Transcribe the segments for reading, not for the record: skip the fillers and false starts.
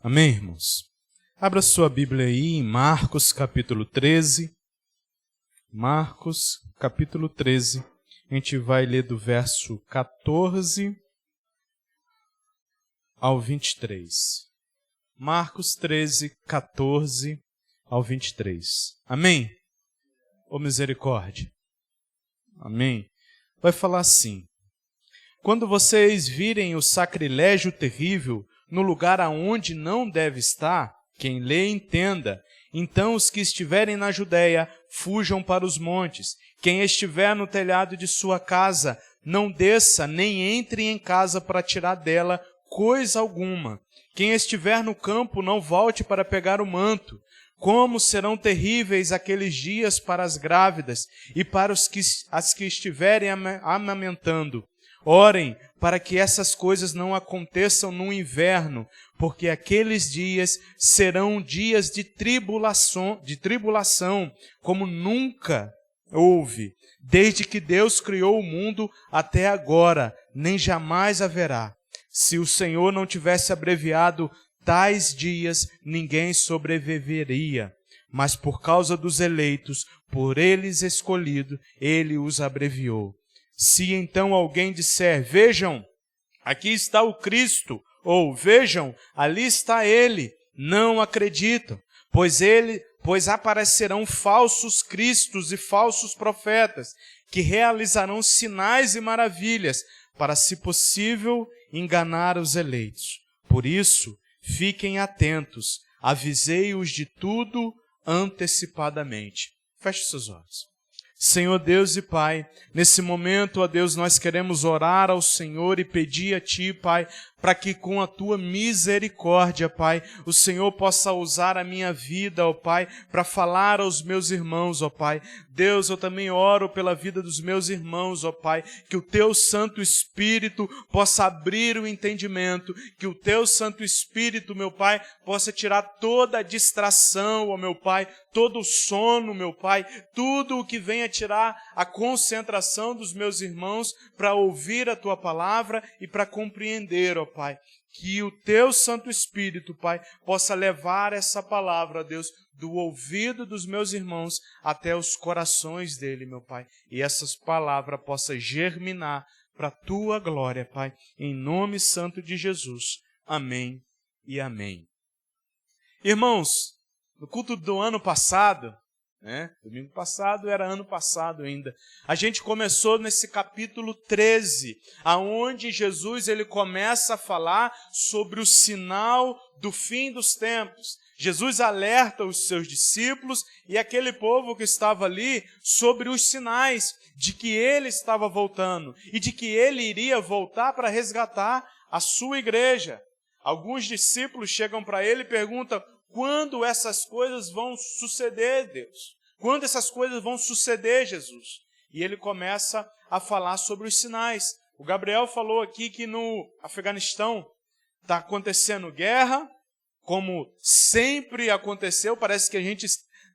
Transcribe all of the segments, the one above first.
Amém, irmãos? Abra sua Bíblia aí em Marcos, capítulo 13. Marcos, capítulo 13. A gente vai ler do verso 14 ao 23. Marcos 13, 14 ao 23. Amém? Ô misericórdia. Amém? Vai falar assim: quando vocês virem o sacrilégio terrível no lugar aonde não deve estar, quem lê entenda. Então os que estiverem na Judéia fujam para os montes. Quem estiver no telhado de sua casa, não desça nem entre em casa para tirar dela coisa alguma. Quem estiver no campo, não volte para pegar o manto. Como serão terríveis aqueles dias para as grávidas e para as que estiverem amamentando. Orem para que essas coisas não aconteçam no inverno, porque aqueles dias serão dias de tribulação, como nunca houve, desde que Deus criou o mundo até agora, nem jamais haverá. Se o Senhor não tivesse abreviado tais dias, ninguém sobreviveria. Mas por causa dos eleitos, por eles escolhido, ele os abreviou. Se então alguém disser, vejam, aqui está o Cristo, ou vejam, ali está ele, não acreditam, pois aparecerão falsos cristos e falsos profetas, que realizarão sinais e maravilhas, para, se possível, enganar os eleitos. Por isso, fiquem atentos, avisei-os de tudo antecipadamente. Feche seus olhos. Senhor Deus e Pai, nesse momento, ó Deus, nós queremos orar ao Senhor e pedir a Ti, Pai, para que com a Tua misericórdia, Pai, o Senhor possa usar a minha vida, ó Pai, para falar aos meus irmãos, ó Pai. Deus, eu também oro pela vida dos meus irmãos, ó Pai, que o Teu Santo Espírito possa abrir o entendimento, que o Teu Santo Espírito, meu Pai, possa tirar toda a distração, ó meu Pai, todo o sono, meu Pai, tudo o que venha tirar a concentração dos meus irmãos para ouvir a Tua palavra e para compreender, ó Pai. Que o Teu Santo Espírito, Pai, possa levar essa palavra, ó Deus, do ouvido dos meus irmãos até os corações dele, meu Pai. E essas palavras possam germinar para a Tua glória, Pai, em nome santo de Jesus. Amém e amém. Irmãos, no culto do ano passado, domingo passado era ano passado ainda, a gente começou nesse capítulo 13, aonde Jesus ele começa a falar sobre o sinal do fim dos tempos. Jesus alerta os seus discípulos e aquele povo que estava ali sobre os sinais de que ele estava voltando e de que ele iria voltar para resgatar a sua igreja. Alguns discípulos chegam para ele e perguntam: quando essas coisas vão suceder, Deus? Quando essas coisas vão suceder, Jesus? E ele começa a falar sobre os sinais. O Gabriel falou aqui que no Afeganistão está acontecendo guerra, como sempre aconteceu. Parece que a gente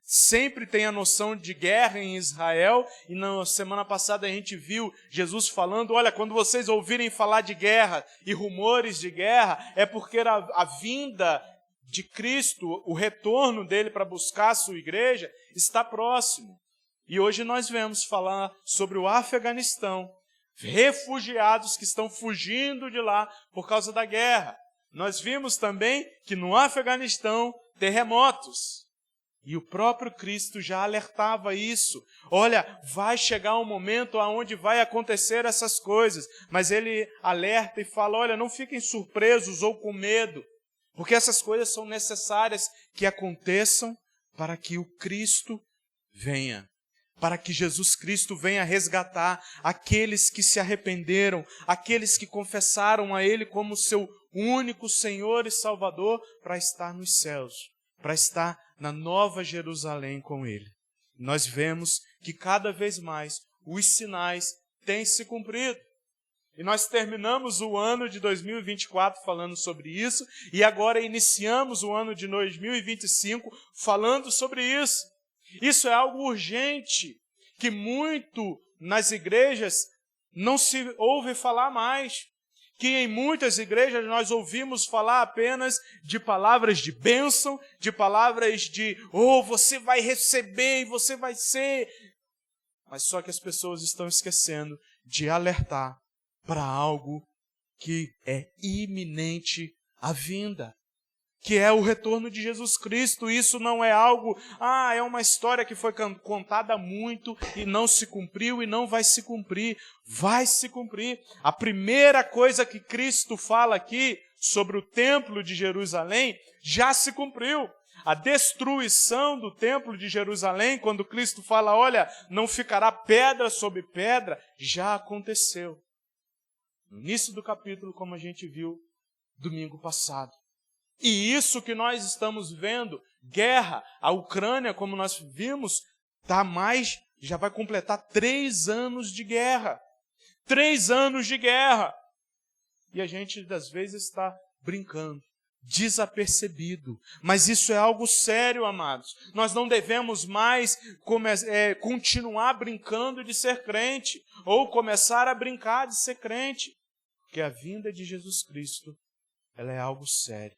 sempre tem a noção de guerra em Israel. E na semana passada a gente viu Jesus falando: olha, quando vocês ouvirem falar de guerra e rumores de guerra, é porque a vinda de Cristo, o retorno dele para buscar a sua igreja, está próximo. E hoje nós vemos falar sobre o Afeganistão, refugiados que estão fugindo de lá por causa da guerra. Nós vimos também que no Afeganistão, terremotos. E o próprio Cristo já alertava isso. Olha, vai chegar um momento onde vai acontecer essas coisas. Mas ele alerta e fala: olha, não fiquem surpresos ou com medo, porque essas coisas são necessárias que aconteçam para que o Cristo venha, para que Jesus Cristo venha resgatar aqueles que se arrependeram, aqueles que confessaram a Ele como seu único Senhor e Salvador, para estar nos céus, para estar na Nova Jerusalém com Ele. Nós vemos que cada vez mais os sinais têm se cumprido. E nós terminamos o ano de 2024 falando sobre isso, e agora iniciamos o ano de 2025 falando sobre isso. Isso é algo urgente, que muito nas igrejas não se ouve falar mais, que em muitas igrejas nós ouvimos falar apenas de palavras de bênção, de palavras de, você vai receber e você vai ser. Mas só que as pessoas estão esquecendo de alertar para algo que é iminente à vinda, que é o retorno de Jesus Cristo. Isso não é algo, é uma história que foi contada muito e não se cumpriu e não vai se cumprir. Vai se cumprir. A primeira coisa que Cristo fala aqui sobre o templo de Jerusalém já se cumpriu. A destruição do templo de Jerusalém, quando Cristo fala, olha, não ficará pedra sobre pedra, já aconteceu. No início do capítulo, como a gente viu domingo passado. E isso que nós estamos vendo, guerra, a Ucrânia, como nós vimos, já vai completar 3 anos de guerra. 3 anos de guerra. E a gente, às vezes, está brincando, desapercebido. Mas isso é algo sério, amados. Nós não devemos mais continuar brincando de ser crente, ou começar a brincar de ser crente. Porque a vinda de Jesus Cristo, ela é algo sério.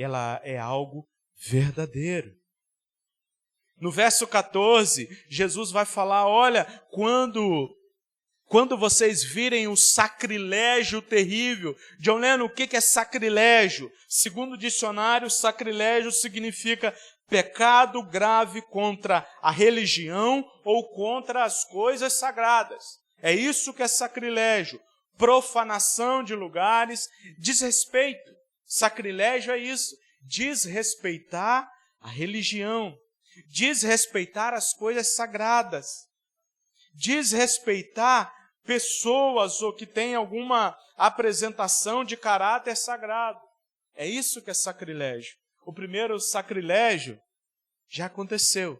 Ela é algo verdadeiro. No verso 14, Jesus vai falar, olha, quando vocês virem o sacrilégio terrível. John Lennon, o que é sacrilégio? Segundo o dicionário, sacrilégio significa pecado grave contra a religião ou contra as coisas sagradas. É isso que é sacrilégio. Profanação de lugares, desrespeito. Sacrilégio é isso, desrespeitar a religião, desrespeitar as coisas sagradas, desrespeitar pessoas ou que têm alguma apresentação de caráter sagrado. É isso que é sacrilégio. O primeiro sacrilégio já aconteceu.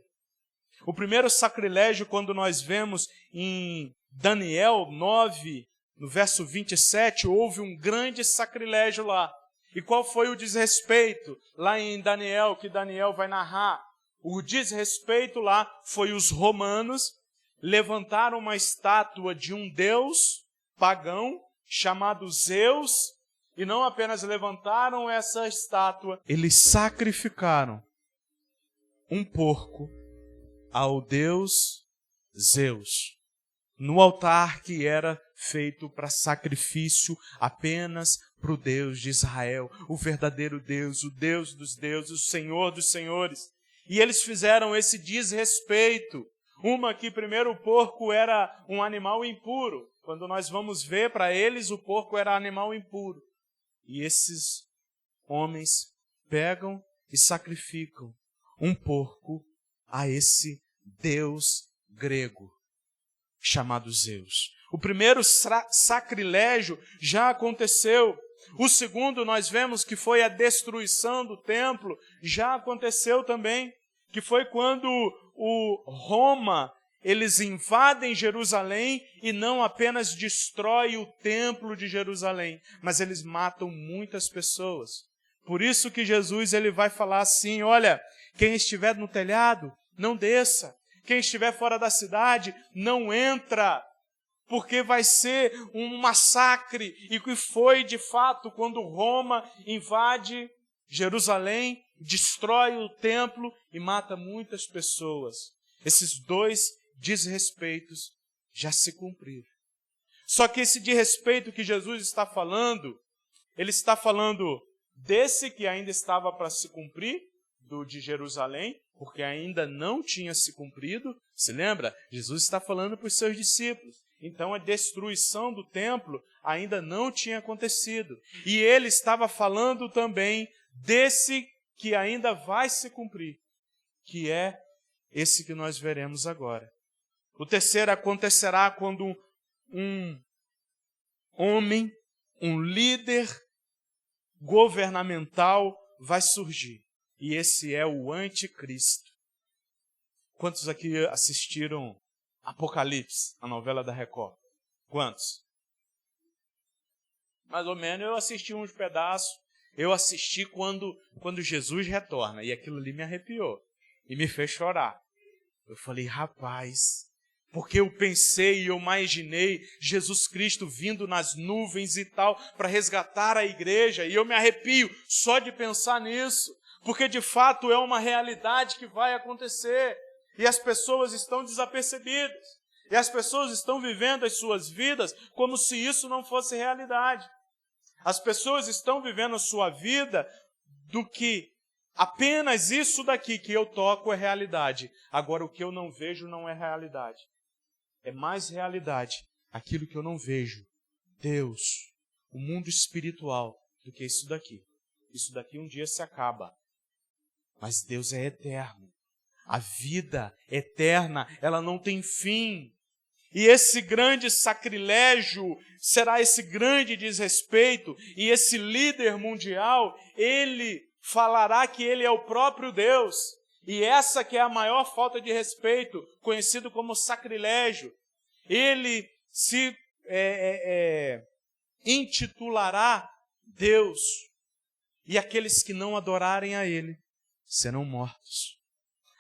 O primeiro sacrilégio, quando nós vemos em Daniel 9, no verso 27, houve um grande sacrilégio lá. E qual foi o desrespeito lá em Daniel, que Daniel vai narrar? O desrespeito lá foi os romanos levantaram uma estátua de um deus pagão chamado Zeus, e não apenas levantaram essa estátua, eles sacrificaram um porco ao deus Zeus, no altar que era feito para sacrifício apenas para o Deus de Israel, o verdadeiro Deus, o Deus dos deuses, o Senhor dos senhores. E eles fizeram esse desrespeito. Que primeiro o porco era um animal impuro. Quando nós vamos ver, para eles o porco era animal impuro. E esses homens pegam e sacrificam um porco a esse Deus grego chamado Zeus. O primeiro sacrilégio já aconteceu. O segundo, nós vemos que foi a destruição do templo, já aconteceu também, que foi quando Roma, eles invadem Jerusalém e não apenas destrói o templo de Jerusalém, mas eles matam muitas pessoas. Por isso que Jesus ele vai falar assim, olha, quem estiver no telhado, não desça. Quem estiver fora da cidade, não entra. Porque vai ser um massacre, e que foi de fato quando Roma invade Jerusalém, destrói o templo e mata muitas pessoas. Esses 2 desrespeitos já se cumpriram. Só que esse desrespeito que Jesus está falando, ele está falando desse que ainda estava para se cumprir, do de Jerusalém, porque ainda não tinha se cumprido. Se lembra? Jesus está falando para os seus discípulos. Então a destruição do templo ainda não tinha acontecido. E ele estava falando também desse que ainda vai se cumprir, que é esse que nós veremos agora. O terceiro acontecerá quando um homem, um líder governamental vai surgir. E esse é o anticristo. Quantos aqui assistiram Apocalipse, a novela da Record? Quantos? Mais ou menos, eu assisti uns pedaços. Eu assisti quando Jesus retorna. E aquilo ali me arrepiou. E me fez chorar. Eu falei, rapaz, Porque eu pensei e eu imaginei Jesus Cristo vindo nas nuvens e tal, para resgatar a igreja, e eu me arrepio só de pensar nisso, porque de fato é uma realidade que vai acontecer, e as pessoas estão desapercebidas, e as pessoas estão vivendo as suas vidas como se isso não fosse realidade. As pessoas estão vivendo a sua vida do que apenas isso daqui que eu toco é realidade. Agora, o que eu não vejo não é realidade. É mais realidade aquilo que eu não vejo. Deus, o mundo espiritual, do que isso daqui. Isso daqui um dia se acaba. Mas Deus é eterno. A vida eterna, ela não tem fim. E esse grande sacrilégio será esse grande desrespeito. E esse líder mundial, ele falará que ele é o próprio Deus. E essa que é a maior falta de respeito, conhecido como sacrilégio. Ele se intitulará Deus. E aqueles que não adorarem a ele serão mortos.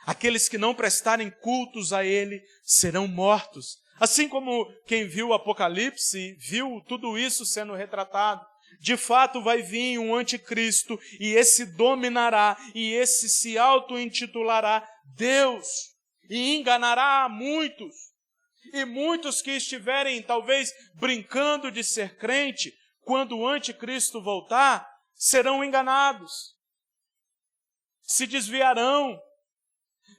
Aqueles que não prestarem cultos a ele serão mortos. Assim como quem viu o Apocalipse, viu tudo isso sendo retratado. De fato vai vir um anticristo e esse dominará e esse se auto-intitulará Deus e enganará a muitos. E muitos que estiverem talvez brincando de ser crente, quando o anticristo voltar, serão enganados. Se desviarão,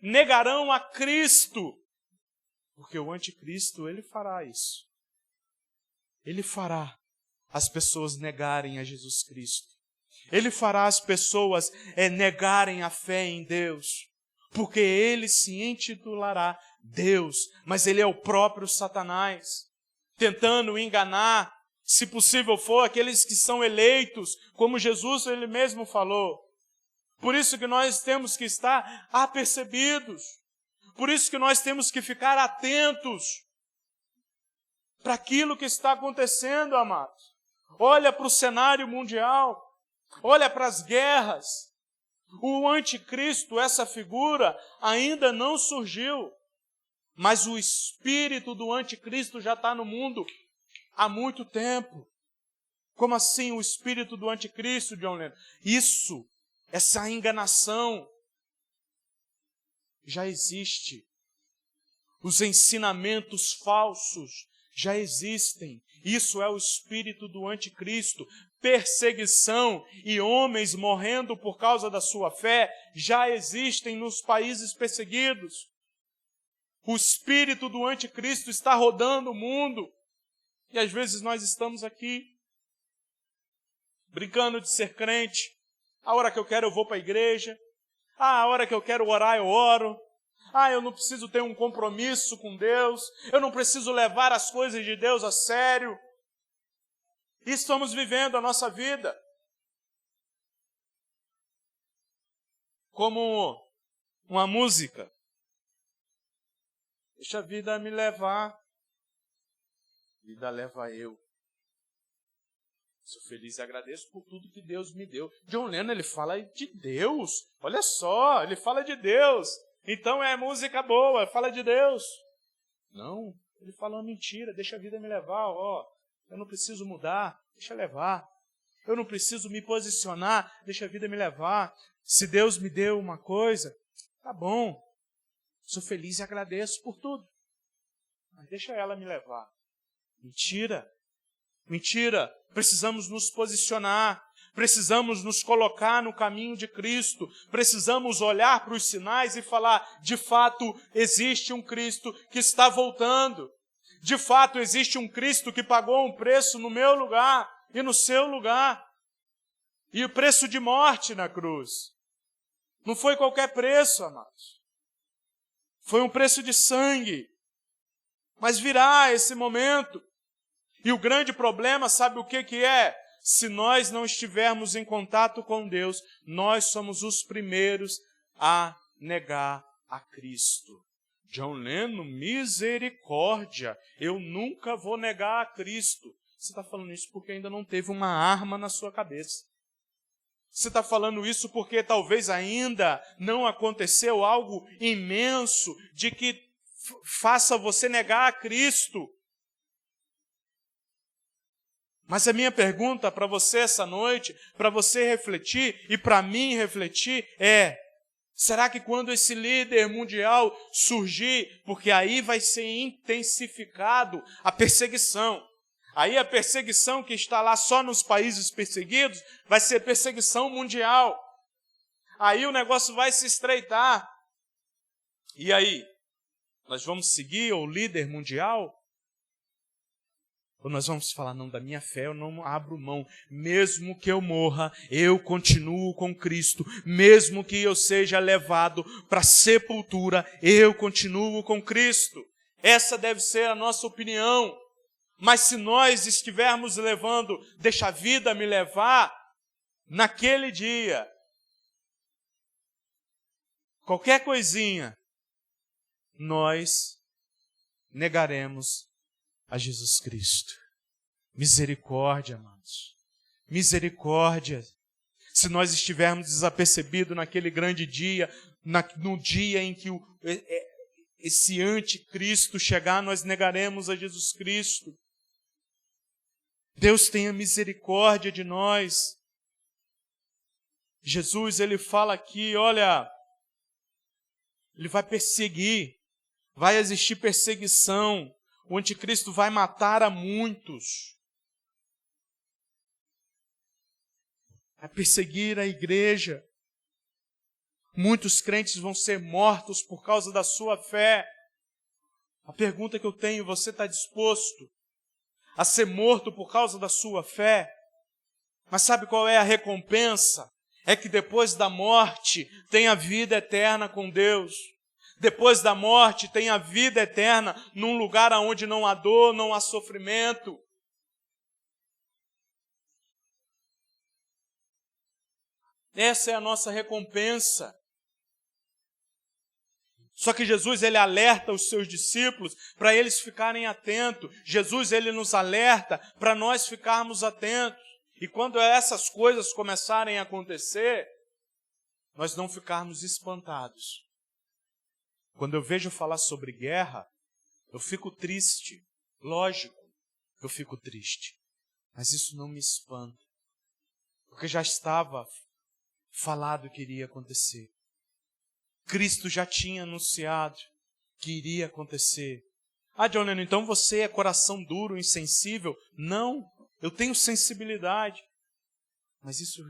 negarão a Cristo. Porque o anticristo, ele fará isso. Ele fará as pessoas negarem a Jesus Cristo. Ele fará as pessoas negarem a fé em Deus. Porque ele se intitulará Deus, mas ele é o próprio Satanás, tentando enganar, se possível for, aqueles que são eleitos, como Jesus ele mesmo falou. Por isso que nós temos que estar apercebidos. Por isso que nós temos que ficar atentos para aquilo que está acontecendo, amados. Olha para o cenário mundial, olha para as guerras. O anticristo, essa figura, ainda não surgiu, mas o espírito do anticristo já está no mundo há muito tempo. Como assim o espírito do anticristo, John Lennon? Isso, essa enganação, já existe. Os ensinamentos falsos já existem. Isso é o espírito do anticristo. Perseguição e homens morrendo por causa da sua fé já existem nos países perseguidos. O espírito do anticristo está rodando o mundo. E às vezes nós estamos aqui brincando de ser crente. A hora que eu quero eu vou para a igreja. A hora que eu quero orar eu oro. Eu não preciso ter um compromisso com Deus. Eu não preciso levar as coisas de Deus a sério. E estamos vivendo a nossa vida como uma música. Deixa a vida me levar. Vida leva eu. Sou feliz e agradeço por tudo que Deus me deu. John Lennon, ele fala de Deus. Olha só, ele fala de Deus. Então é música boa, fala de Deus. Não, ele fala uma mentira, deixa a vida me levar. Eu não preciso mudar, deixa levar. Eu não preciso me posicionar, deixa a vida me levar. Se Deus me deu uma coisa, tá bom. Sou feliz e agradeço por tudo. Mas deixa ela me levar. Mentira. Mentira. Precisamos nos posicionar. Precisamos nos colocar no caminho de Cristo. Precisamos olhar para os sinais e falar, de fato, existe um Cristo que está voltando. De fato, existe um Cristo que pagou um preço no meu lugar e no seu lugar. E o preço de morte na cruz. Não foi qualquer preço, amados. Foi um preço de sangue. Mas virá esse momento. E o grande problema, sabe o que é? Se nós não estivermos em contato com Deus, nós somos os primeiros a negar a Cristo. John Lennon, misericórdia, eu nunca vou negar a Cristo. Você está falando isso porque ainda não teve uma arma na sua cabeça. Você está falando isso porque talvez ainda não aconteceu algo imenso de que faça você negar a Cristo. Mas a minha pergunta para você essa noite, para você refletir e para mim refletir é: será que quando esse líder mundial surgir, porque aí vai ser intensificado a perseguição, aí a perseguição que está lá só nos países perseguidos vai ser perseguição mundial. Aí o negócio vai se estreitar. E aí? Nós vamos seguir o líder mundial? Ou nós vamos falar, não, da minha fé eu não abro mão. Mesmo que eu morra, eu continuo com Cristo. Mesmo que eu seja levado para a sepultura, eu continuo com Cristo. Essa deve ser a nossa opinião. Mas se nós estivermos levando, deixa a vida me levar, naquele dia, qualquer coisinha, nós negaremos a Jesus Cristo. Misericórdia, amados. Misericórdia. Se nós estivermos desapercebidos naquele grande dia, no dia em que esse anticristo chegar, nós negaremos a Jesus Cristo. Deus tenha misericórdia de nós. Jesus, ele fala aqui, olha, ele vai perseguir, vai existir perseguição. O anticristo vai matar a muitos. Vai perseguir a igreja. Muitos crentes vão ser mortos por causa da sua fé. A pergunta que eu tenho, você está disposto a ser morto por causa da sua fé? Mas sabe qual é a recompensa? É que depois da morte tem a vida eterna com Deus. Depois da morte tem a vida eterna num lugar onde não há dor, não há sofrimento. Essa é a nossa recompensa. Só que Jesus, ele alerta os seus discípulos para eles ficarem atentos. Jesus, ele nos alerta para nós ficarmos atentos. E quando essas coisas começarem a acontecer, nós não ficarmos espantados. Quando eu vejo falar sobre guerra, eu fico triste. Lógico, eu fico triste. Mas isso não me espanta. Porque já estava falado que iria acontecer. Cristo já tinha anunciado que iria acontecer. Ah, John Lennon, então você é coração duro, insensível? Não, eu tenho sensibilidade. Mas isso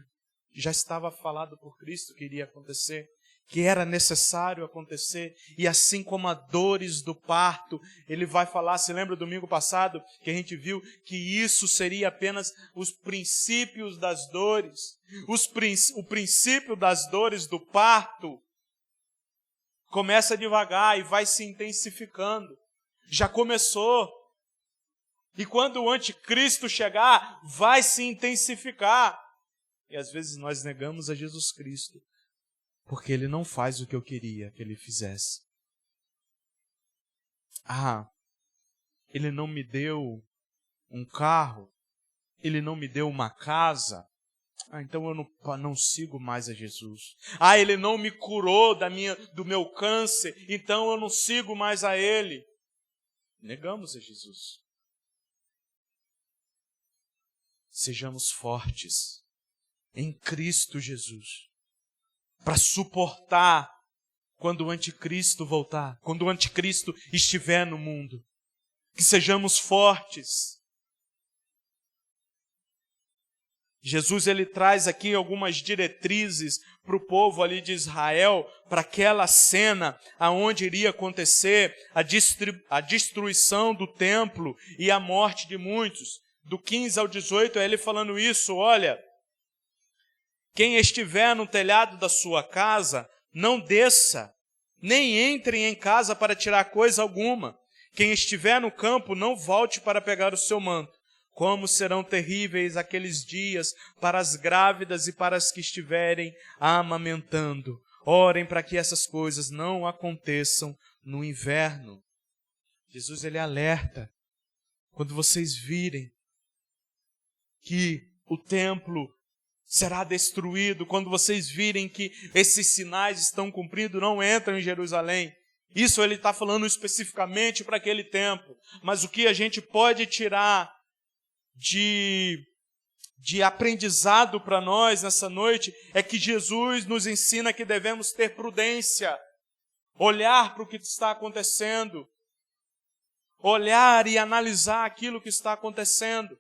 já estava falado por Cristo que iria acontecer. Que era necessário acontecer, e assim como as dores do parto, ele vai falar, se lembra domingo passado, que a gente viu que isso seria apenas os princípios das dores, o princípio das dores do parto, começa devagar e vai se intensificando, já começou, e quando o anticristo chegar, vai se intensificar, e às vezes nós negamos a Jesus Cristo, porque ele não faz o que eu queria que ele fizesse. Ah, ele não me deu um carro, ele não me deu uma casa, então eu não sigo mais a Jesus. Ah, ele não me curou do meu câncer, então eu não sigo mais a ele. Negamos a Jesus. Sejamos fortes em Cristo Jesus, para suportar quando o anticristo voltar, quando o anticristo estiver no mundo. Que sejamos fortes. Jesus, ele traz aqui algumas diretrizes para o povo ali de Israel, para aquela cena aonde iria acontecer a destruição do templo e a morte de muitos. Do 15 ao 18 é ele falando isso, olha, quem estiver no telhado da sua casa, não desça, nem entre em casa para tirar coisa alguma. Quem estiver no campo, não volte para pegar o seu manto. Como serão terríveis aqueles dias para as grávidas e para as que estiverem amamentando. Orem para que essas coisas não aconteçam no inverno. Jesus, ele alerta. Quando vocês virem que o templo será destruído, quando vocês virem que esses sinais estão cumpridos, não entram em Jerusalém. Isso ele está falando especificamente para aquele tempo. Mas o que a gente pode tirar de aprendizado para nós nessa noite é que Jesus nos ensina que devemos ter prudência, olhar para o que está acontecendo, olhar e analisar aquilo que está acontecendo.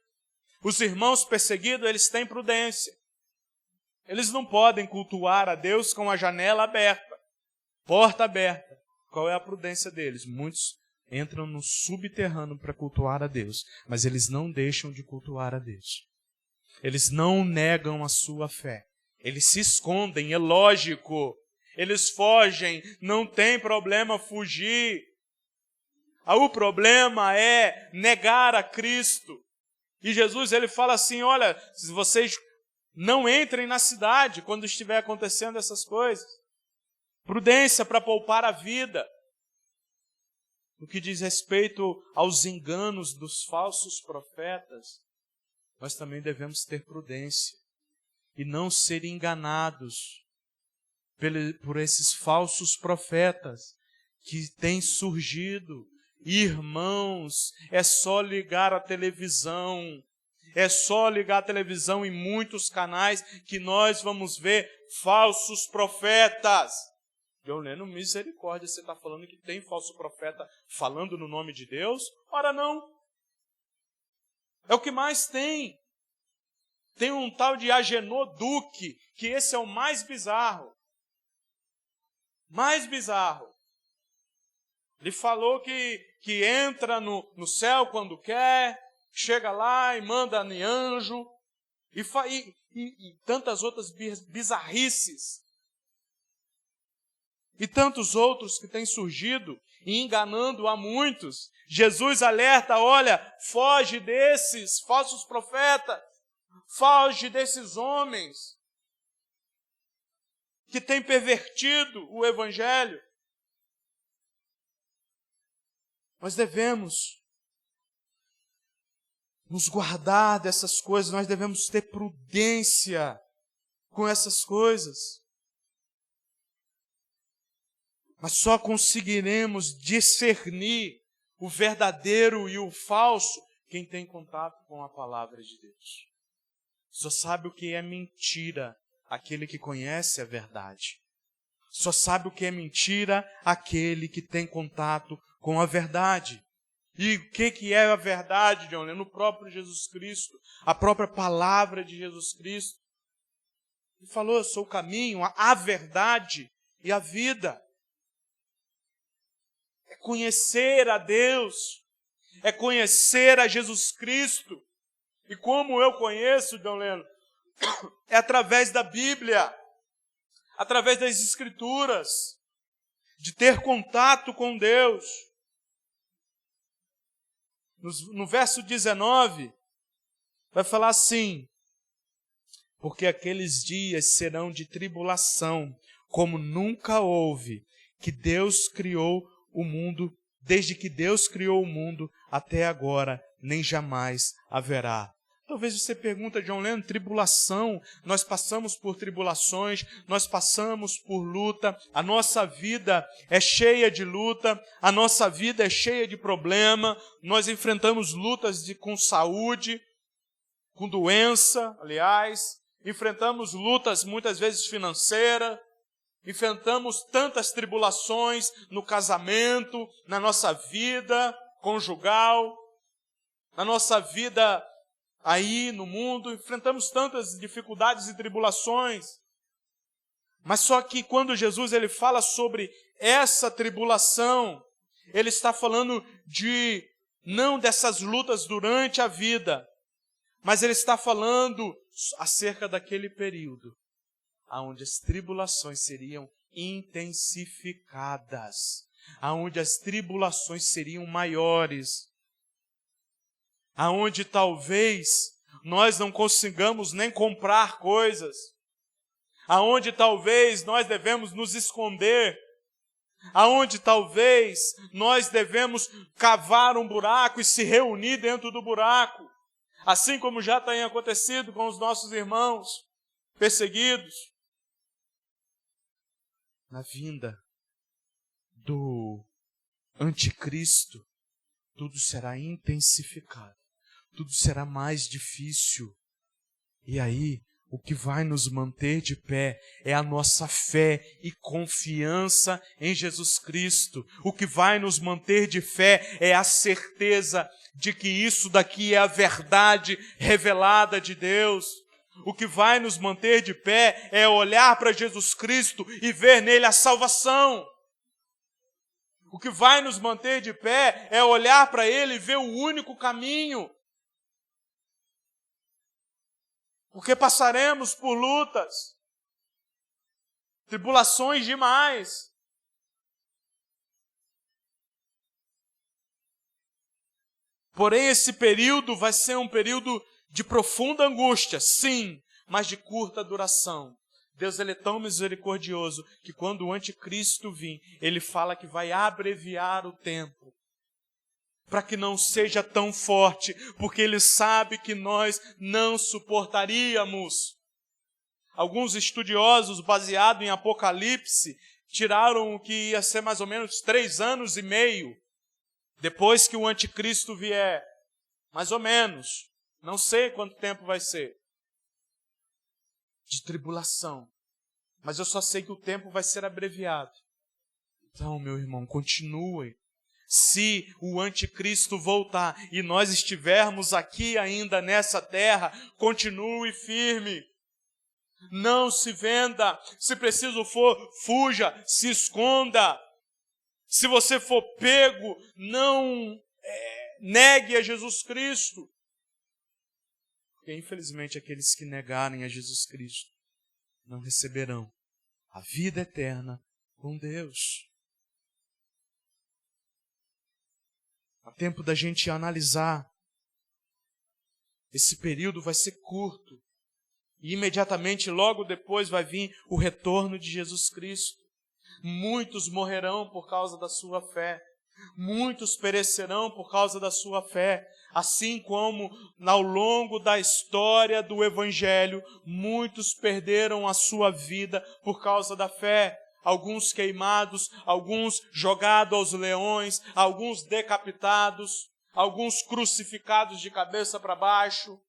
Os irmãos perseguidos, eles têm prudência. Eles não podem cultuar a Deus com a janela aberta, porta aberta. Qual é a prudência deles? Muitos entram no subterrâneo para cultuar a Deus, mas eles não deixam de cultuar a Deus. Eles não negam a sua fé. Eles se escondem, é lógico. Eles fogem, não tem problema fugir. O problema é negar a Cristo. E Jesus, ele fala assim, olha, se vocês não entrem na cidade quando estiver acontecendo essas coisas. Prudência para poupar a vida. No que diz respeito aos enganos dos falsos profetas, nós também devemos ter prudência e não ser enganados por esses falsos profetas que têm surgido. Irmãos, é só ligar a televisão, em muitos canais que nós vamos ver falsos profetas. John Lennon, misericórdia, você está falando que tem falso profeta falando no nome de Deus? Ora não. É o que mais tem. Tem um tal de Agenor Duque, que esse é o mais bizarro. Mais bizarro. Ele falou que entra no céu quando quer, chega lá e manda em anjo, e tantas outras bizarrices. E tantos outros que têm surgido e enganando a muitos. Jesus alerta, olha, foge desses falsos profetas, foge desses homens que têm pervertido o Evangelho. Nós devemos nos guardar dessas coisas, nós devemos ter prudência com essas coisas. Mas só conseguiremos discernir o verdadeiro e o falso quem tem contato com a palavra de Deus. Só sabe o que é mentira aquele que conhece a verdade. Só sabe o que é mentira aquele que tem contato com a verdade. E o que é a verdade, John? É no próprio Jesus Cristo, a própria palavra de Jesus Cristo. Ele falou, eu sou o caminho, a verdade e a vida. É conhecer a Deus, é conhecer a Jesus Cristo. E como eu conheço, John Lennon, é através da Bíblia, através das Escrituras, de ter contato com Deus. No verso 19, vai falar assim, porque aqueles dias serão de tribulação, como nunca houve, que Deus criou o mundo, desde que Deus criou o mundo até agora, nem jamais haverá. Talvez você pergunta, John Lennon, tribulação, nós passamos por tribulações, nós passamos por luta, a nossa vida é cheia de luta, a nossa vida é cheia de problema, nós enfrentamos lutas com saúde, com doença, aliás, enfrentamos lutas muitas vezes financeiras, enfrentamos tantas tribulações no casamento, na nossa vida conjugal, na nossa vida aí no mundo, enfrentamos tantas dificuldades e tribulações. Mas só que quando Jesus ele fala sobre essa tribulação, ele está falando não dessas lutas durante a vida, mas ele está falando acerca daquele período onde as tribulações seriam intensificadas, onde as tribulações seriam maiores, aonde talvez nós não consigamos nem comprar coisas, aonde talvez nós devemos nos esconder, aonde talvez nós devemos cavar um buraco e se reunir dentro do buraco, assim como já tem acontecido com os nossos irmãos perseguidos. Na vinda do anticristo, tudo será intensificado, tudo será mais difícil. E aí, o que vai nos manter de pé é a nossa fé e confiança em Jesus Cristo. O que vai nos manter de fé é a certeza de que isso daqui é a verdade revelada de Deus. O que vai nos manter de pé é olhar para Jesus Cristo e ver nele a salvação. O que vai nos manter de pé é olhar para ele e ver o único caminho. Porque passaremos por lutas, tribulações demais. Porém, esse período vai ser um período de profunda angústia, sim, mas de curta duração. Deus, ele é tão misericordioso que quando o anticristo vir, ele fala que vai abreviar o tempo, para que não seja tão forte, porque ele sabe que nós não suportaríamos. Alguns estudiosos, baseados em Apocalipse, tiraram o que ia ser mais ou menos 3 anos e meio, depois que o anticristo vier. Mais ou menos. Não sei quanto tempo vai ser. De tribulação. Mas eu só sei que o tempo vai ser abreviado. Então, meu irmão, continue. Se o anticristo voltar e nós estivermos aqui ainda nessa terra, continue firme. Não se venda. Se preciso for, fuja, se esconda. Se você for pego, não negue a Jesus Cristo. Porque, infelizmente, aqueles que negarem a Jesus Cristo não receberão a vida eterna com Deus. Há tempo da gente analisar. Esse período vai ser curto. E imediatamente, logo depois, vai vir o retorno de Jesus Cristo. Muitos morrerão por causa da sua fé. Muitos perecerão por causa da sua fé. Assim como ao longo da história do Evangelho, muitos perderam a sua vida por causa da fé. Alguns queimados, alguns jogados aos leões, alguns decapitados, alguns crucificados de cabeça para baixo,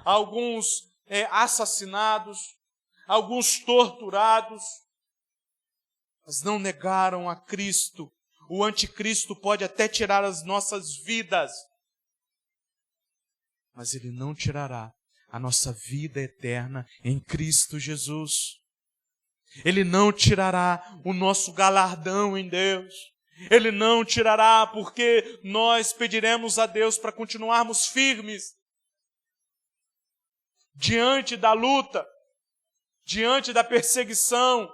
alguns assassinados, alguns torturados, mas não negaram a Cristo. O anticristo pode até tirar as nossas vidas, mas ele não tirará a nossa vida eterna em Cristo Jesus. Ele não tirará o nosso galardão em Deus. Ele não tirará porque nós pediremos a Deus para continuarmos firmes diante da luta, diante da perseguição.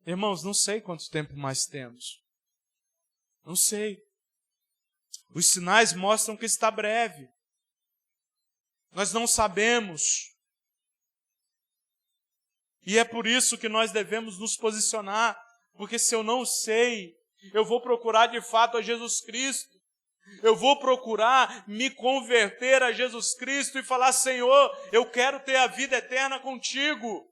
Irmãos, não sei quanto tempo mais temos. Não sei. Os sinais mostram que está breve. Nós não sabemos. E é por isso que nós devemos nos posicionar. Porque se eu não sei, eu vou procurar de fato a Jesus Cristo. Eu vou procurar me converter a Jesus Cristo e falar: Senhor, eu quero ter a vida eterna contigo.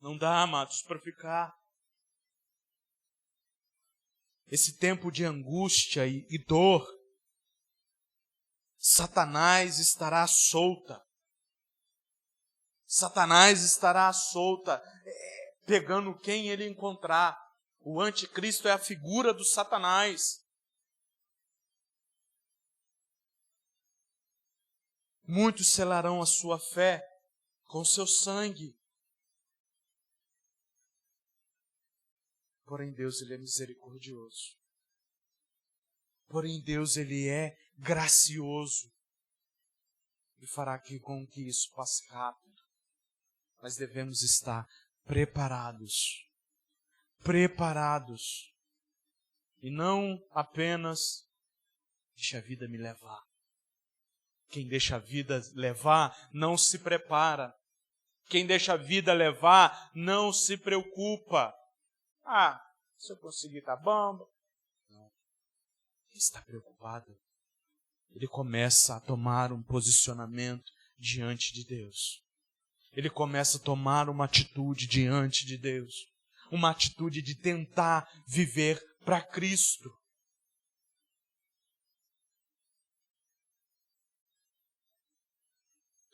Não dá, amados, para ficar. Esse tempo de angústia e dor, Satanás estará solta. Satanás estará solta, pegando quem ele encontrar. O anticristo é a figura do Satanás. Muitos selarão a sua fé com seu sangue. Porém, Deus, ele é misericordioso. Porém, Deus, ele é gracioso. E fará com que isso passe rápido. Mas devemos estar preparados. Preparados. E não apenas deixa a vida me levar. Quem deixa a vida levar não se prepara. Quem deixa a vida levar não se preocupa. Ah, se eu conseguir tá bom. Não. Ele está preocupado. Ele começa a tomar um posicionamento diante de Deus. Ele começa a tomar uma atitude diante de Deus. Uma atitude de tentar viver para Cristo.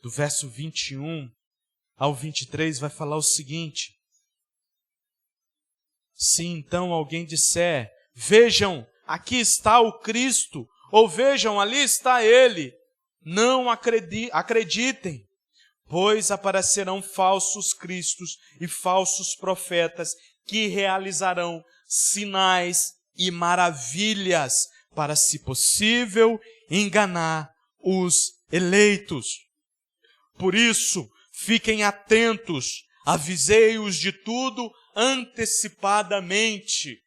Do verso 21 ao 23 vai falar o seguinte: se então alguém disser, vejam, aqui está o Cristo, ou vejam, ali está ele, não acreditem, pois aparecerão falsos cristos e falsos profetas que realizarão sinais e maravilhas para, se possível, enganar os eleitos. Por isso, fiquem atentos, avisei-os de tudo antecipadamente.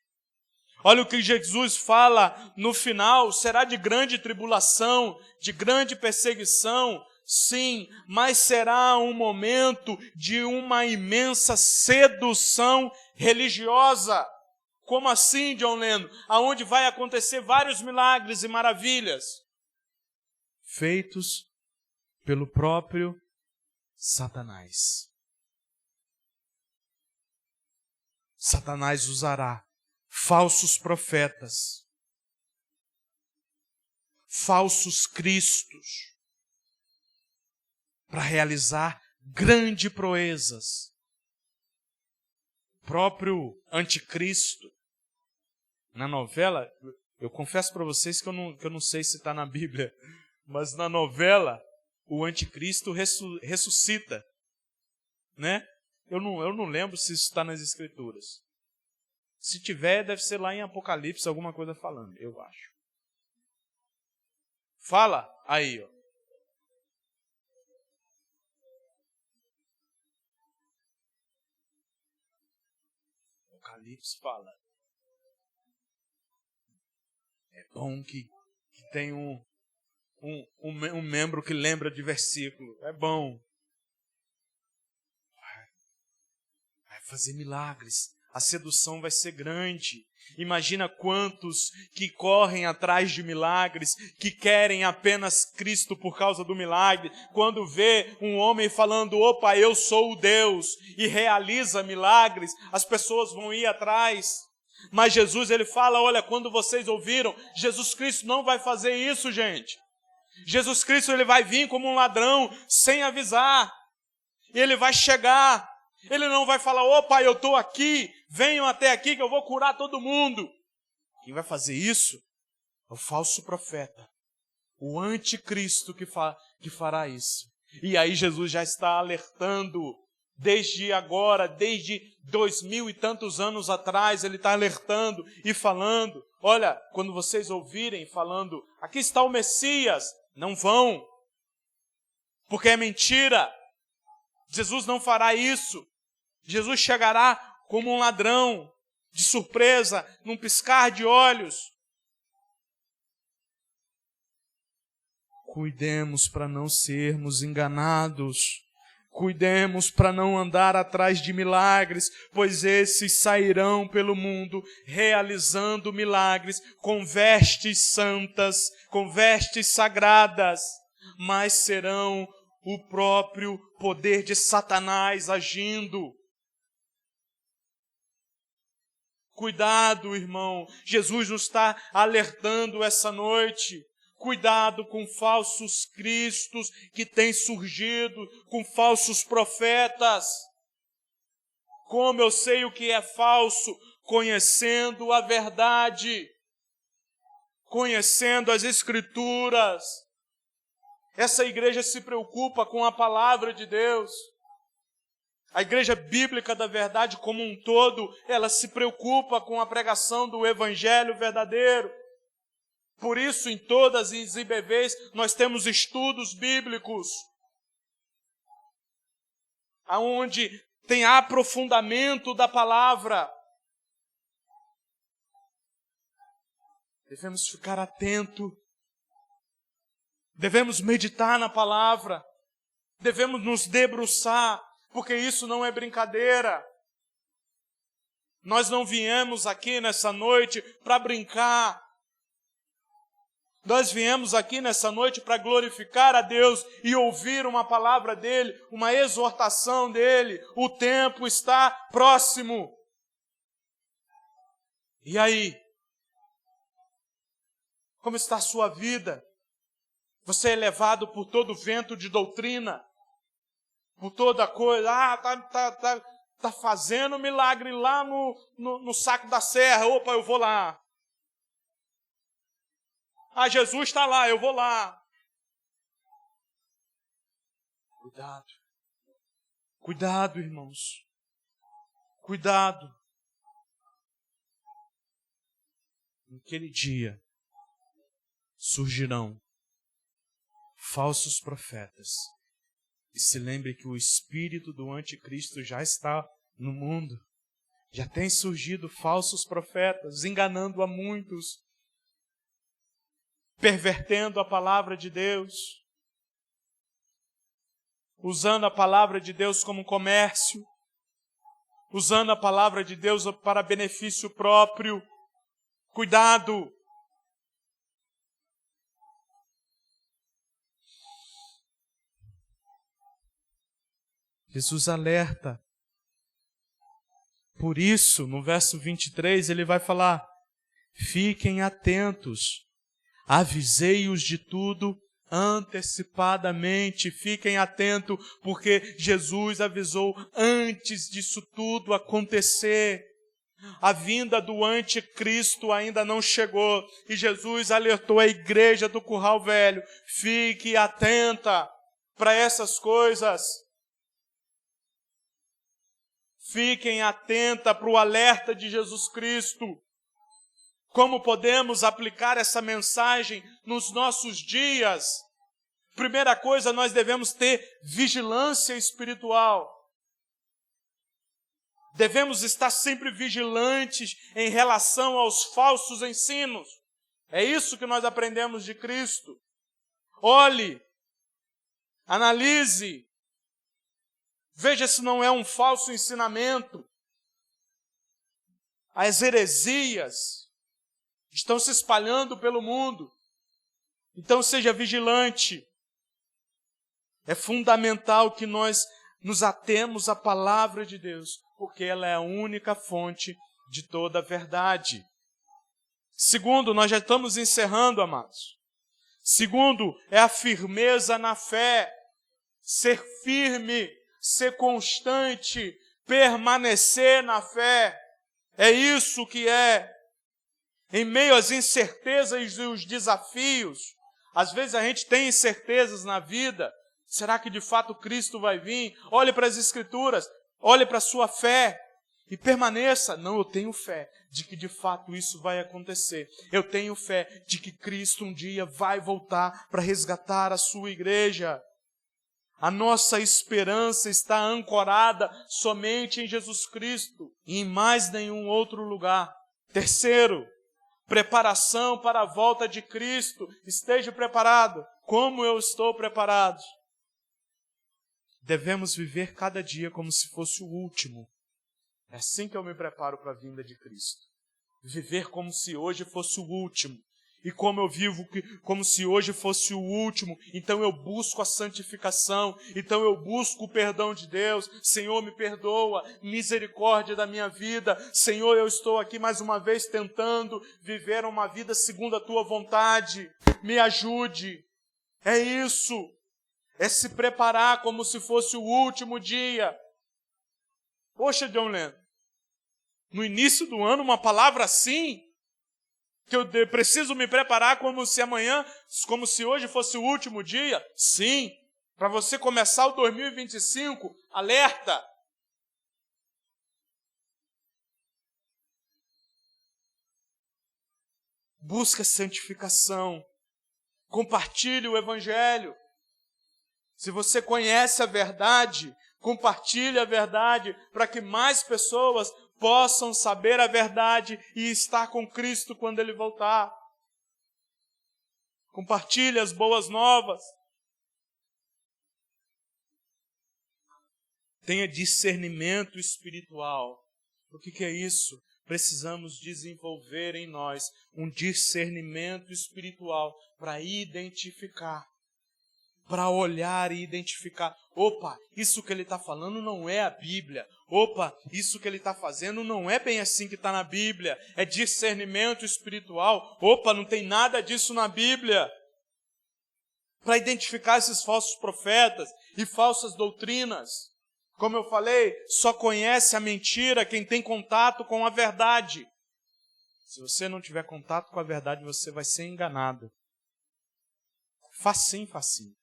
Olha o que Jesus fala no final: será de grande tribulação, de grande perseguição, sim, mas será um momento de uma imensa sedução religiosa. Como assim, John Lennon? Aonde vai acontecer vários milagres e maravilhas feitos pelo próprio Satanás. Satanás usará falsos profetas, falsos cristos, para realizar grandes proezas. O próprio anticristo, na novela, eu confesso para vocês que eu não sei se está na Bíblia, mas na novela, o anticristo ressuscita, né? Eu não lembro se isso está nas Escrituras. Se tiver, deve ser lá em Apocalipse, alguma coisa falando, eu acho. Fala aí, ó. Apocalipse fala. É bom que tem um membro que lembra de versículo. É bom. Vai fazer milagres. A sedução vai ser grande. Imagina quantos que correm atrás de milagres, que querem apenas Cristo por causa do milagre. Quando vê um homem falando, opa, eu sou o Deus, e realiza milagres, as pessoas vão ir atrás. Mas Jesus, ele fala, olha, quando vocês ouviram, Jesus Cristo não vai fazer isso, gente. Jesus Cristo, ele vai vir como um ladrão, sem avisar. Ele vai chegar. Ele não vai falar, opa, eu estou aqui, venham até aqui que eu vou curar todo mundo. Quem vai fazer isso é o falso profeta, o anticristo que fará isso. E aí Jesus já está alertando, desde agora, desde 2000 e tantos anos atrás, ele está alertando e falando, olha, quando vocês ouvirem falando, aqui está o Messias, não vão, porque é mentira. Jesus não fará isso. Jesus chegará como um ladrão, de surpresa, num piscar de olhos. Cuidemos para não sermos enganados. Cuidemos para não andar atrás de milagres, pois esses sairão pelo mundo realizando milagres com vestes santas, com vestes sagradas, mas serão o próprio poder de Satanás agindo. Cuidado, irmão, Jesus nos está alertando essa noite. Cuidado com falsos cristos que têm surgido, com falsos profetas. Como eu sei o que é falso? Conhecendo a verdade, conhecendo as Escrituras. Essa igreja se preocupa com a palavra de Deus. A igreja bíblica da verdade como um todo, ela se preocupa com a pregação do evangelho verdadeiro. Por isso, em todas as IBVs, nós temos estudos bíblicos, onde tem aprofundamento da palavra. Devemos ficar atentos, devemos meditar na palavra, devemos nos debruçar, porque isso não é brincadeira. Nós não viemos aqui nessa noite para brincar. Nós viemos aqui nessa noite para glorificar a Deus e ouvir uma palavra dEle, uma exortação dEle. O tempo está próximo. E aí? Como está a sua vida? Você é levado por todo vento de doutrina, por toda coisa. Tá fazendo milagre lá no Saco da Serra. Opa, eu vou lá. Jesus está lá, eu vou lá. Cuidado. Cuidado, irmãos. Cuidado. Naquele dia surgirão falsos profetas. E se lembre que o espírito do anticristo já está no mundo. Já tem surgido falsos profetas, enganando a muitos, pervertendo a palavra de Deus, usando a palavra de Deus como comércio, usando a palavra de Deus para benefício próprio. Cuidado! Jesus alerta. Por isso, no verso 23, ele vai falar: fiquem atentos, avisei-os de tudo antecipadamente. Fiquem atentos, porque Jesus avisou antes disso tudo acontecer. A vinda do anticristo ainda não chegou, e Jesus alertou a igreja do Curral Velho: fique atenta para essas coisas. Fiquem atenta para o alerta de Jesus Cristo. Como podemos aplicar essa mensagem nos nossos dias? Primeira coisa, nós devemos ter vigilância espiritual. Devemos estar sempre vigilantes em relação aos falsos ensinos. É isso que nós aprendemos de Cristo. Olhe, analise, veja se não é um falso ensinamento. As heresias estão se espalhando pelo mundo. Então seja vigilante. É fundamental que nós nos atemos à palavra de Deus, porque ela é a única fonte de toda a verdade. Segundo, nós já estamos encerrando, amados. Segundo, é a firmeza na fé. Ser firme, ser constante, permanecer na fé. É isso que é. Em meio às incertezas e os desafios, às vezes a gente tem incertezas na vida. Será que de fato Cristo vai vir? Olhe para as Escrituras, olhe para a sua fé e permaneça. Não, eu tenho fé de que de fato isso vai acontecer. Eu tenho fé de que Cristo um dia vai voltar para resgatar a sua igreja. A nossa esperança está ancorada somente em Jesus Cristo e em mais nenhum outro lugar. Terceiro, preparação para a volta de Cristo. Esteja preparado. Como eu estou preparado? Devemos viver cada dia como se fosse o último. É assim que eu me preparo para a vinda de Cristo. Viver como se hoje fosse o último. E como eu vivo como se hoje fosse o último, então eu busco a santificação, então eu busco o perdão de Deus. Senhor, me perdoa, misericórdia da minha vida. Senhor, eu estou aqui mais uma vez tentando viver uma vida segundo a Tua vontade. Me ajude. É isso. É se preparar como se fosse o último dia. Poxa, John Lennon, no início do ano uma palavra assim, que eu preciso me preparar como se amanhã, como se hoje fosse o último dia? Sim, para você começar o 2025, alerta. Busca santificação. Compartilhe o Evangelho. Se você conhece a verdade, compartilhe a verdade para que mais pessoas possam saber a verdade e estar com Cristo quando Ele voltar. Compartilhe as boas novas. Tenha discernimento espiritual. O que é isso? precisamos desenvolver em nós um discernimento espiritual para identificar, para olhar e identificar. Opa, isso que ele está falando não é a Bíblia. Opa, isso que ele está fazendo não é bem assim que está na Bíblia. É discernimento espiritual. Opa, não tem nada disso na Bíblia. Para identificar esses falsos profetas e falsas doutrinas. Como eu falei, só conhece a mentira quem tem contato com a verdade. Se você não tiver contato com a verdade, você vai ser enganado. Facinho, facinho.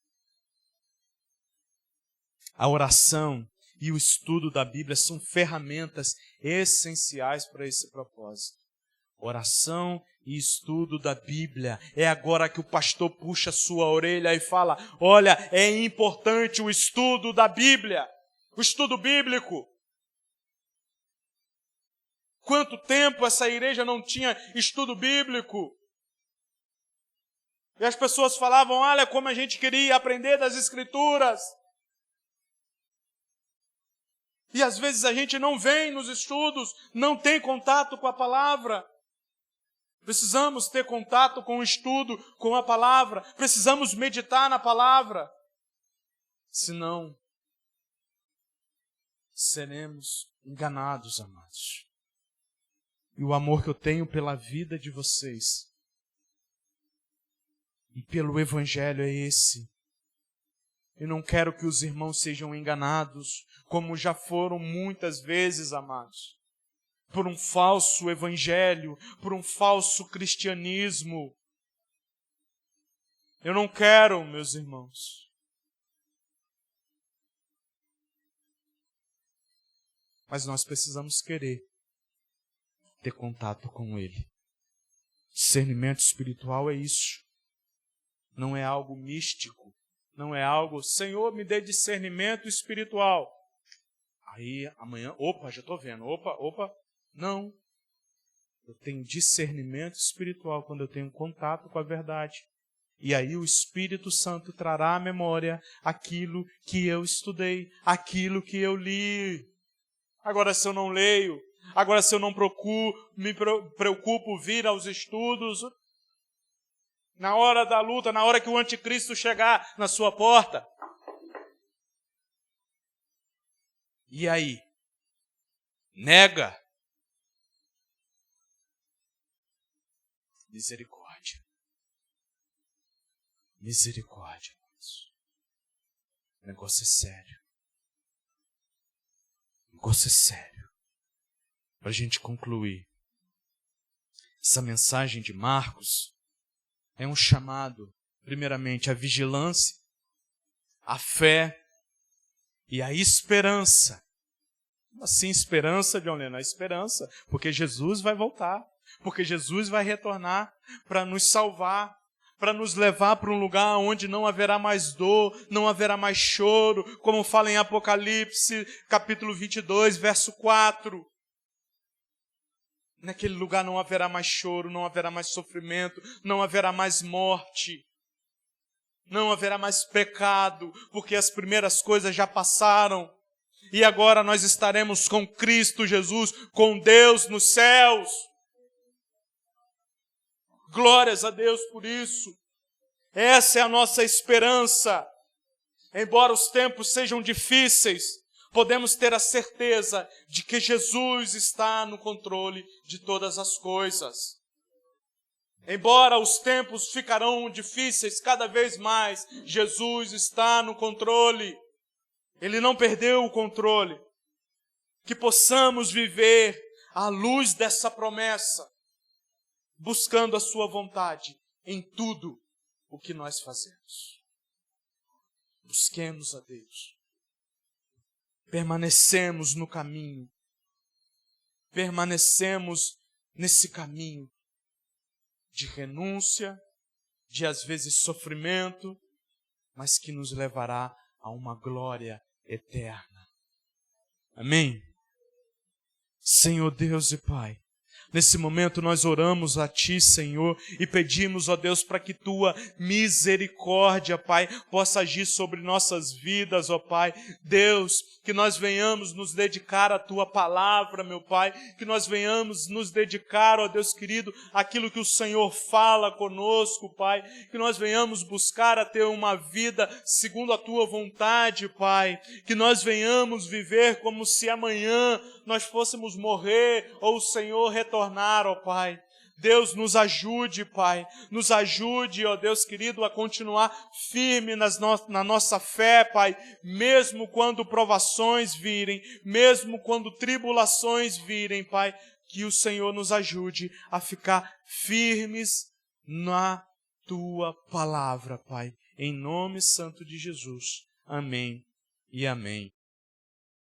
A oração e o estudo da Bíblia são ferramentas essenciais para esse propósito. Oração e estudo da Bíblia. É agora que o pastor puxa a sua orelha e fala, olha, é importante o estudo da Bíblia, o estudo bíblico. Quanto tempo essa igreja não tinha estudo bíblico? E as pessoas falavam, olha como a gente queria aprender das Escrituras. E às vezes a gente não vem nos estudos, não tem contato com a palavra. Precisamos ter contato com o estudo, com a palavra. Precisamos meditar na palavra. Senão, seremos enganados, amados. E o amor que eu tenho pela vida de vocês e pelo Evangelho é esse. Eu não quero que os irmãos sejam enganados, como já foram muitas vezes, amados, por um falso evangelho, por um falso cristianismo. Eu não quero, meus irmãos. Mas nós precisamos querer ter contato com Ele. Discernimento espiritual é isso. Não é algo místico. Não é algo, Senhor, me dê discernimento espiritual. Aí, amanhã, opa, já estou vendo, opa. Não. Eu tenho discernimento espiritual quando eu tenho contato com a verdade. E aí o Espírito Santo trará à memória aquilo que eu estudei, aquilo que eu li. Agora, se eu não leio, agora se eu não me preocupo vir aos estudos, na hora da luta, na hora que o anticristo chegar na sua porta. E aí? Nega? Misericórdia. Misericórdia. O negócio é sério. O negócio é sério. Para a gente concluir, essa mensagem de Marcos é um chamado, primeiramente, à vigilância, à fé e à esperança. Assim, esperança, John Lennon, a esperança, porque Jesus vai voltar, porque Jesus vai retornar para nos salvar, para nos levar para um lugar onde não haverá mais dor, não haverá mais choro, como fala em Apocalipse, capítulo 22, verso 4. Naquele lugar não haverá mais choro, não haverá mais sofrimento, não haverá mais morte, não haverá mais pecado, porque as primeiras coisas já passaram. E agora nós estaremos com Cristo Jesus, com Deus nos céus. Glórias a Deus por isso. Essa é a nossa esperança. Embora os tempos sejam difíceis, podemos ter a certeza de que Jesus está no controle de todas as coisas. Embora os tempos ficarão difíceis cada vez mais, Jesus está no controle. Ele não perdeu o controle. Que possamos viver à luz dessa promessa, buscando a sua vontade em tudo o que nós fazemos. Busquemos a Deus. Permanecemos no caminho. Permanecemos nesse caminho de renúncia, de às vezes sofrimento, mas que nos levará a uma glória eterna. Amém? Senhor Deus e Pai, Nesse momento nós oramos a Ti, Senhor, e pedimos, ó Deus, para que Tua misericórdia, Pai, possa agir sobre nossas vidas, ó Pai. Deus, que nós venhamos nos dedicar à Tua palavra, meu Pai, que nós venhamos nos dedicar, ó Deus querido, àquilo que o Senhor fala conosco, Pai, que nós venhamos buscar a ter uma vida segundo a Tua vontade, Pai, que nós venhamos viver como se amanhã nós fôssemos morrer ou o Senhor retornar, ó Pai. Deus, nos ajude, Pai, nos ajude, ó Deus querido, a continuar firme na nossa fé, Pai, mesmo quando provações virem, mesmo quando tribulações virem, Pai, que o Senhor nos ajude a ficar firmes na Tua palavra, Pai, em nome santo de Jesus. Amém e amém.